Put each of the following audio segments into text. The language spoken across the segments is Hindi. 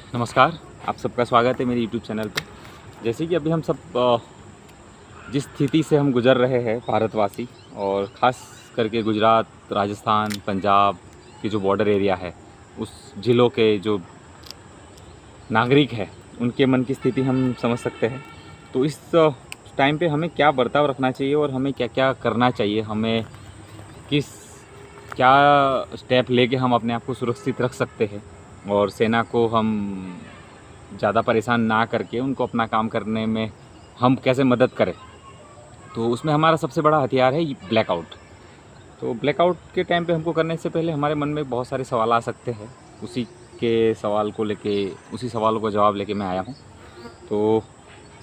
नमस्कार, आप सबका स्वागत है मेरे यूट्यूब चैनल पे। जैसे कि अभी हम सब जिस स्थिति से हम गुज़र रहे हैं भारतवासी, और ख़ास करके गुजरात, राजस्थान, पंजाब के जो बॉर्डर एरिया है, उस ज़िलों के जो नागरिक हैं, उनके मन की स्थिति हम समझ सकते हैं। तो इस टाइम पे हमें क्या बर्ताव रखना चाहिए और हमें क्या-क्या करना चाहिए, हमें किस क्या स्टेप लेके हम अपने आप को सुरक्षित रख सकते हैं और सेना को हम ज़्यादा परेशान ना करके उनको अपना काम करने में हम कैसे मदद करें। तो उसमें हमारा सबसे बड़ा हथियार है ब्लैकआउट। तो ब्लैकआउट के टाइम पे हमको करने से पहले हमारे मन में बहुत सारे सवाल आ सकते हैं। उसी सवालों का जवाब लेके मैं आया हूँ। तो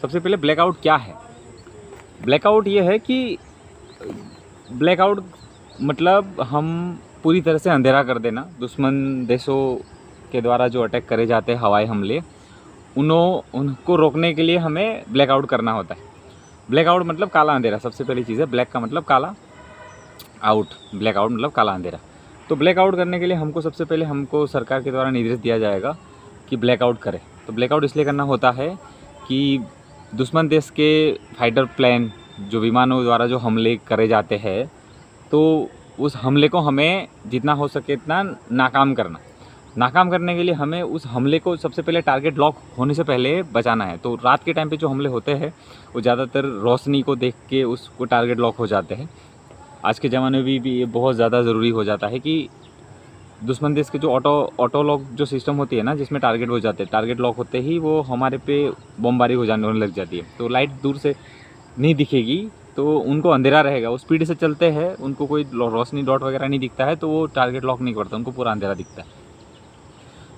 सबसे पहले ब्लैकआउट क्या है? ब्लैकआउट ये है कि ब्लैकआउट मतलब हम पूरी तरह से अंधेरा कर देना। दुश्मन देशों के द्वारा जो अटैक करे जाते हैं, हवाई हमले, उनको रोकने के लिए हमें ब्लैकआउट करना होता है। ब्लैकआउट मतलब काला अंधेरा, सबसे पहली चीज़ है। ब्लैक का मतलब काला, आउट, ब्लैकआउट मतलब काला अंधेरा। तो ब्लैकआउट करने के लिए सबसे पहले हमको सरकार के द्वारा निर्देश दिया जाएगा कि ब्लैकआउट करें। तो ब्लैकआउट इसलिए करना होता है कि दुश्मन देश के फाइटर प्लेन, जो विमानों द्वारा जो हमले करे जाते हैं, तो उस हमले को हमें जितना हो सके इतना नाकाम करने के लिए हमें उस हमले को सबसे पहले टारगेट लॉक होने से पहले बचाना है। तो रात के टाइम पे जो हमले होते हैं वो ज़्यादातर रोशनी को देख के उसको टारगेट लॉक हो जाते हैं। आज के ज़माने में भी ये बहुत ज़्यादा ज़रूरी हो जाता है कि दुश्मन देश के जो ऑटो लॉक जो सिस्टम होती है ना, जिसमें टारगेट हो जाते हैं, टारगेट लॉक होते ही वो हमारे पे बमबारी होने लग जाती है। तो लाइट दूर से नहीं दिखेगी, तो उनको अंधेरा रहेगा, वो स्पीड से चलते हैं, उनको कोई रोशनी डॉट वगैरह नहीं दिखता है, तो वो टारगेट लॉक नहीं करता, उनको पूरा अंधेरा दिखता है।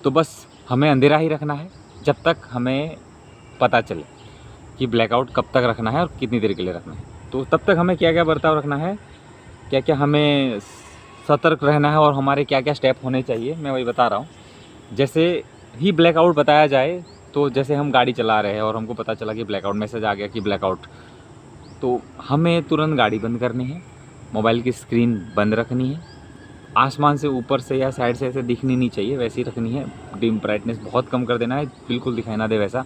तो बस हमें अंधेरा ही रखना है जब तक हमें पता चले कि ब्लैकआउट कब तक रखना है और कितनी देर के लिए रखना है। तो तब तक हमें क्या क्या बर्ताव रखना है, क्या क्या हमें सतर्क रहना है और हमारे क्या क्या स्टेप होने चाहिए, मैं वही बता रहा हूँ। जैसे ही ब्लैकआउट बताया जाए, तो जैसे हम गाड़ी चला रहे हैं और हमको पता चला कि ब्लैकआउट, मैसेज आ गया कि ब्लैकआउट, तो हमें तुरंत गाड़ी बंद करनी है, मोबाइल की स्क्रीन बंद रखनी है, आसमान से ऊपर से या साइड से ऐसे दिखनी नहीं चाहिए, वैसी रखनी है। डिम ब्राइटनेस बहुत कम कर देना है, बिल्कुल दिखाई ना दे वैसा।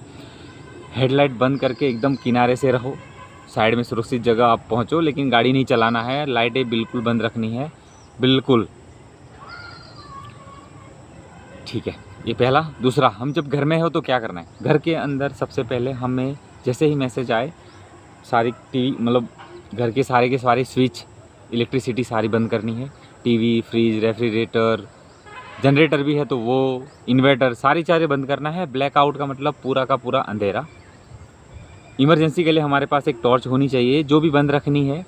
हेडलाइट बंद करके एकदम किनारे से रहो, साइड में सुरक्षित जगह आप पहुंचो, लेकिन गाड़ी नहीं चलाना है। लाइटें बिल्कुल बंद रखनी है, बिल्कुल, ठीक है। ये पहला। दूसरा, हम जब घर में हो तो क्या करना है? घर के अंदर सबसे पहले हमें जैसे ही मैसेज आए, सारी टीवी मतलब घर के सारे स्विच, इलेक्ट्रिसिटी सारी बंद करनी है। टीवी, फ्रिज, रेफ्रिजरेटर, जनरेटर भी है तो वो, इन्वर्टर, सारी चीज़ें बंद करना है। ब्लैकआउट का मतलब पूरा का पूरा अंधेरा। इमरजेंसी के लिए हमारे पास एक टॉर्च होनी चाहिए, जो भी बंद रखनी है।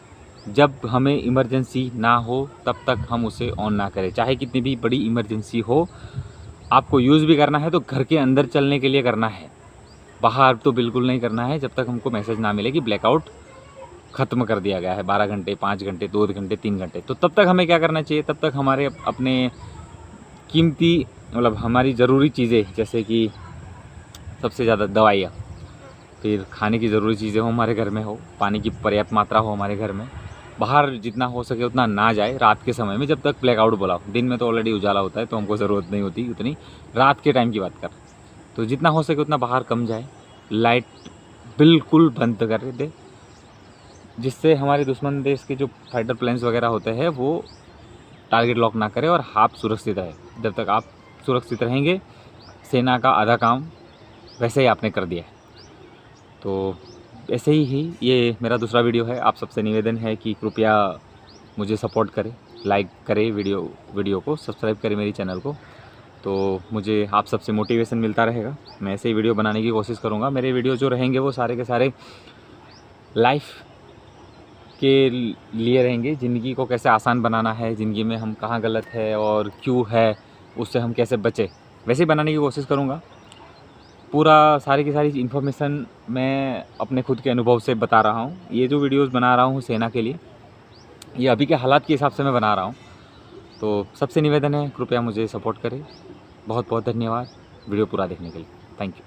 जब हमें इमरजेंसी ना हो तब तक हम उसे ऑन ना करें, चाहे कितनी भी बड़ी इमरजेंसी हो। आपको यूज़ भी करना है तो घर के अंदर चलने के लिए करना है, बाहर तो बिल्कुल नहीं करना है जब तक हमको मैसेज ना मिले कि ब्लैकआउट ख़त्म कर दिया गया है। 12 घंटे, 5 घंटे, 2 घंटे, 3 घंटे। तो तब तक हमें क्या करना चाहिए? तब तक हमारे अपने कीमती मतलब हमारी ज़रूरी चीज़ें, जैसे कि सबसे ज़्यादा दवाइयाँ, फिर खाने की ज़रूरी चीज़ें हो हमारे घर में हो, पानी की पर्याप्त मात्रा हो हमारे घर में, बाहर जितना हो सके उतना ना जाए रात के समय में जब तक ब्लैकआउट बोला हो। दिन में तो ऑलरेडी उजाला होता है तो हमको ज़रूरत नहीं होती उतनी, रात के टाइम की बात कर। तो जितना हो सके उतना बाहर कम जाए, लाइट बिल्कुल बंद कर दे, जिससे हमारे दुश्मन देश के जो फाइटर प्लेन्स वगैरह होते हैं वो टारगेट लॉक ना करें और आप सुरक्षित रहे। जब तक आप सुरक्षित रहेंगे, सेना का आधा काम वैसे ही आपने कर दिया है। तो ऐसे ही ये मेरा दूसरा वीडियो है। आप सबसे निवेदन है कि कृपया मुझे सपोर्ट करें, लाइक करें वीडियो को, सब्सक्राइब करें मेरी चैनल को। तो मुझे आप सबसे मोटिवेशन मिलता रहेगा, मैं ऐसे ही वीडियो बनाने की कोशिश करूँगा। मेरे वीडियो जो रहेंगे वो सारे के सारे लाइफ के लिए रहेंगे, ज़िंदगी को कैसे आसान बनाना है, ज़िंदगी में हम कहाँ गलत है और क्यों है, उससे हम कैसे बचें, वैसे ही बनाने की कोशिश करूँगा। पूरा सारी की सारी इन्फॉर्मेशन मैं अपने खुद के अनुभव से बता रहा हूँ। ये जो वीडियोस बना रहा हूँ सेना के लिए, ये अभी के हालात के हिसाब से मैं बना रहा हूँ। तो सबसे निवेदन है, कृपया मुझे सपोर्ट करें। बहुत बहुत धन्यवाद वीडियो पूरा देखने के लिए। Thank you.